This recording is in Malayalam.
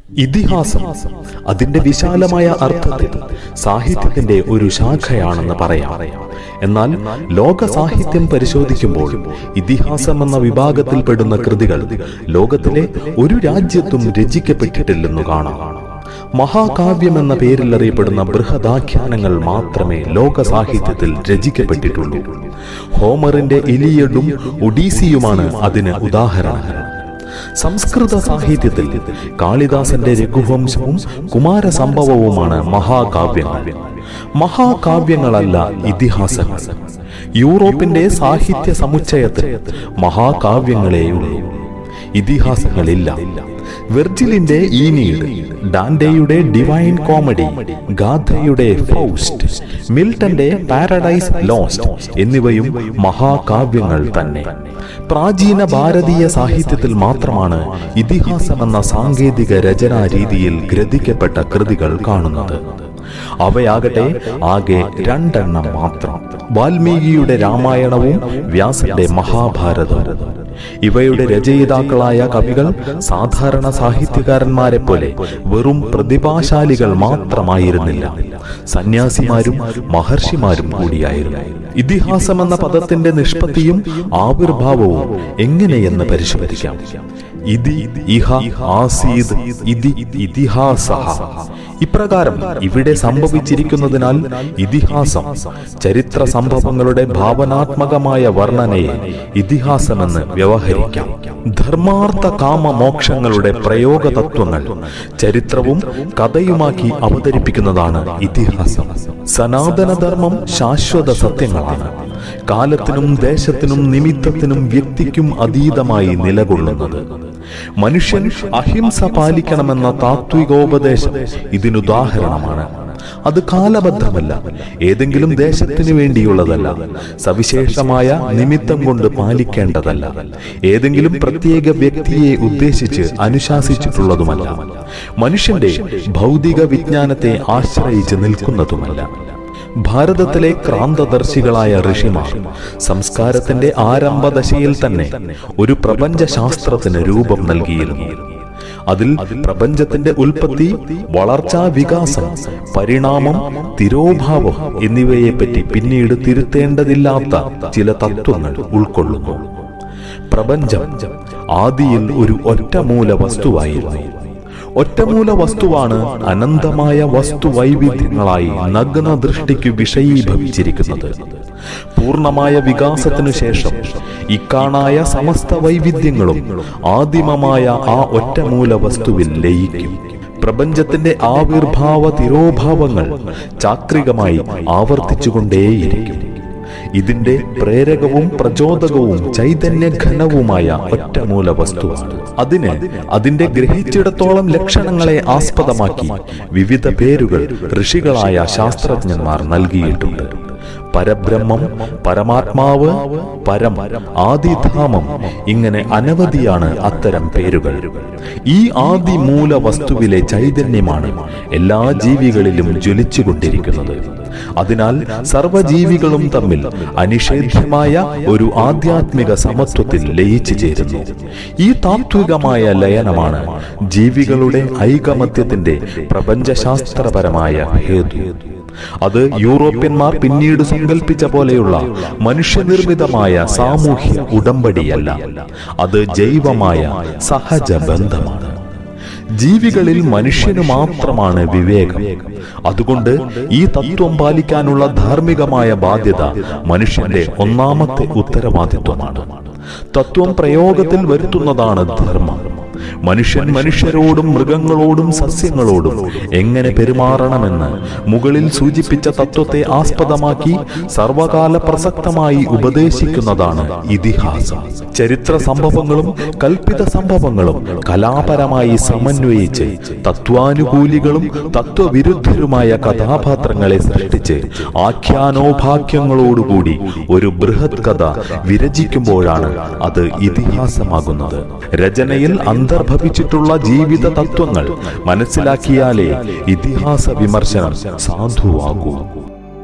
ഇതിഹാസം അതിന്റെ വിശാലമായ അർത്ഥത്തിൽ സാഹിത്യത്തിന്റെ ഒരു ശാഖയാണെന്ന് പറയാം. എന്നാൽ ലോക സാഹിത്യം പരിശോധിക്കുമ്പോൾ ഇതിഹാസം എന്ന വിഭാഗത്തിൽപ്പെടുന്ന കൃതികൾ ലോകത്തിലെ ഒരു രാജ്യത്തും രചിക്കപ്പെട്ടിട്ടില്ലെന്നു കാണാം. മഹാകാവ്യം എന്ന പേരിൽ അറിയപ്പെടുന്ന ബൃഹദാഖ്യാനങ്ങൾ മാത്രമേ ലോക സാഹിത്യത്തിൽ രചിക്കപ്പെട്ടിട്ടുള്ളൂ. ഹോമറിന്റെ ഇലിയഡും ഒഡീസിയുമാണ് അതിന് ഉദാഹരണങ്ങൾ. സംസ്കൃത സാഹിത്യത്തിൽ കാളിദാസന്റെ രഘുവംശവും കുമാരസംഭവവുമാണ് മഹാകാവ്യങ്ങൾ. മഹാകാവ്യങ്ങളല്ല ഇതിഹാസങ്ങൾ. യൂറോപ്പിന്റെ സാഹിത്യ സമുച്ചയത്തിൽ മഹാകാവ്യങ്ങളെയുള്ളൂ, ഇതിഹാസങ്ങളില്ല. വെർജിലിന്റെ ഈനീഡ്, ഡാന്റെയുടെ ഡിവൈൻ കോമഡി, ഗാഥയുടെ ഫൗസ്റ്റ്, മിൽട്ടന്റെ പാരഡൈസ് ലോസ്റ്റ് എന്നിവയും മഹാകാവ്യങ്ങൾ തന്നെ. പ്രാചീന ഭാരതീയ സാഹിത്യത്തിൽ മാത്രമാണ് ഇതിഹാസമെന്ന സാങ്കേതിക രചനാ രീതിയിൽ ഗ്രഥിക്കപ്പെട്ട കൃതികൾ കാണുന്നത്. അവയാകട്ടെ ആകെ 2 എണ്ണം മാത്രം: വാൽമീകിയുടെ രാമായണവും വ്യാസന്റെ മഹാഭാരതവും. ഇവയുടെ രചയിതാക്കളായ കവികൾ സാധാരണ സാഹിത്യകാരന്മാരെ പോലെ വെറും പ്രതിഭാശാലികൾ മാത്രമായിരുന്നില്ല, സന്യാസിമാരും മഹർഷിമാരും കൂടിയായിരുന്നു. ഇതിഹാസമെന്ന പദത്തിന്റെ നിഷ്പത്തിയും ആവിർഭാവവും എങ്ങനെയെന്ന് പരിശോധിക്കാം. ഇതി ഇഹ ആസീദ് ഇതി ഇതിഹാസഃ. ഇപ്രകാരം ഇവിടെ സംഭവിച്ചിരിക്കുന്നതിനാൽ ഇതിഹാസം ചരിത്ര സംഭവങ്ങളുടെ ഭാവനാത്മകമായ വർണ്ണനയെ ഇതിഹാസമെന്ന് വ്യവഹരിക്കാം. ധർമാർത്ഥ കാമ മോക്ഷങ്ങളുടെ പ്രയോഗ തത്വങ്ങൾ ചരിത്രവും കഥയുമാക്കി അവതരിപ്പിക്കുന്നതാണ് ഇതിഹാസം. സനാതനധർമ്മം ശാശ്വത സത്യങ്ങളാണ്, കാലത്തിനും ദേശത്തിനും നിമിത്തത്തിനും വ്യക്തിക്കും അതീതമായി നിലകൊള്ളുന്നത്. മനുഷ്യൻ അഹിംസ പാലിക്കണമെന്ന താത്വികോപദേശം ഇതിനുദാഹരണമാണ്. അത് കാലബദ്ധമല്ല, ഏതെങ്കിലും ദേശത്തിനു വേണ്ടിയുള്ളതല്ല, സവിശേഷമായ നിമിത്തം കൊണ്ട് പാലിക്കേണ്ടതല്ല, ഏതെങ്കിലും പ്രത്യേക വ്യക്തിയെ ഉദ്ദേശിച്ച് അനുശാസിച്ചിട്ടുള്ളതുമല്ല, മനുഷ്യന്റെ ഭൗതിക വിജ്ഞാനത്തെ ആശ്രയിച്ച് നിൽക്കുന്നതുമല്ല. ഭാരതത്തിലെ ക്രാന്തദർശികളായ ഋഷിമാർ സംസ്കാരത്തിന്റെ ആരംഭദശയിൽ തന്നെ ഒരു പ്രപഞ്ചശാസ്ത്രത്തിന് രൂപം നൽകിയിരുന്നു. അതിൽ പ്രപഞ്ചത്തിന്റെ ഉൽപ്പത്തി, വളർച്ചാ, വികാസം, പരിണാമം, തിരോഭാവം എന്നിവയെപ്പറ്റി പിന്നീട് തിരുത്തേണ്ടതില്ലാത്ത ചില തത്വങ്ങൾ ഉൾക്കൊള്ളുന്നു. പ്രപഞ്ചം ആദിയിൽ ഒരു ഒറ്റമൂല വസ്തുവായിരുന്നു. ഒറ്റമൂല വസ്തുവാണ് അനന്തമായ വസ്തുവൈവിധ്യങ്ങളായി നഗ്ന ദൃഷ്ടിക്ക് വിഷയീഭവിച്ചിരിക്കുന്നത്. പൂർണമായ വികാസത്തിനു ശേഷം ഇക്കാണായ സമസ്ത വൈവിധ്യങ്ങളും ആദിമമായ ആ ഒറ്റമൂല വസ്തുവിൽ ലയിക്കും. പ്രപഞ്ചത്തിന്റെ ആവിർഭാവ തിരോഭാവങ്ങൾ ചാക്രികമായി ആവർത്തിച്ചുകൊണ്ടേയിരിക്കും. ഇതിന്റെ പ്രേരകവും പ്രചോദകവും ചൈതന്യഘനവുമായ ഒറ്റമൂല വസ്തുവാണ്. അതിന് അതിന്റെ ഗ്രഹിച്ചിടത്തോളം ലക്ഷണങ്ങളെ ആസ്പദമാക്കി വിവിധ പേരുകൾ ഋഷികളായ ശാസ്ത്രജ്ഞന്മാർ നൽകിയിട്ടുണ്ട്. പരബ്രഹ്മം, പരമാത്മാവ്, പരം, ആദിധാമം, ഇങ്ങനെ അനവധിയാണ് അത്തരം പേരുകൾ. ഈ ആദിമൂല വസ്തുവിലെ ചൈതന്യമാണ് എല്ലാ ജീവികളിലും ജ്വലിച്ചുകൊണ്ടിരിക്കുന്നത്. അതിനാൽ സർവജീവികളും തമ്മിൽ അനിഷേധ്യമായ ഒരു ആധ്യാത്മിക സമത്വത്തിൽ ലയിച്ചു ചേരുന്നു. ഈ താത്വികമായ ലയനമാണ് ജീവികളുടെ ഐകമത്യത്തിന്റെ പ്രപഞ്ചശാസ്ത്രപരമായ ഹേതു. അത് യൂറോപ്യന്മാർ പിന്നീട് സങ്കല്പിച്ച പോലെയുള്ള മനുഷ്യനിർമ്മിതമായ സാമൂഹ്യ ഉടമ്പടിയല്ല, അത് ജൈവമായ സഹജ ബന്ധമാണ്. ജീവികളിൽ മനുഷ്യന് മാത്രമാണ് വിവേകം. അതുകൊണ്ട് ഈ തത്വം പാലിക്കാനുള്ള ധാർമ്മികമായ ബാധ്യത മനുഷ്യന്റെ ഒന്നാമത്തെ ഉത്തരവാദിത്വമാണ്. തത്വം പ്രയോഗത്തിൽ വരുത്തുന്നതാണ് ധർമ്മം. മനുഷ്യൻ മനുഷ്യരോടും മൃഗങ്ങളോടും സസ്യങ്ങളോടും എങ്ങനെ പെരുമാറണമെന്ന് മുകളിൽ സൂചിപ്പിച്ച തത്വത്തെ ആസ്പദമാക്കി സർവകാല പ്രസക്തമായി ഉപദേശിക്കുന്നതാണ് ഇതിഹാസം. ചരിത്ര സംഭവങ്ങളും കൽപ്പിത സംഭവങ്ങളും കലാപരമായി സമന്വയിച്ച് തത്വാനുകൂലികളും തത്വവിരുദ്ധരുമായ കഥാപാത്രങ്ങളെ സൃഷ്ടിച്ച് ആഖ്യാനോപാഖ്യങ്ങളോടുകൂടി ഒരു ബൃഹത് കഥ വിരചിക്കുമ്പോഴാണ് അത് ഇതിഹാസമാകുന്നത്. രചനയിൽ അന്തർഭവിച്ചിട്ടുള്ള ജീവിത തത്വങ്ങൾ മനസ്സിലാക്കിയാലേ ഇതിഹാസ വിമർശനം സാധുവാകൂ.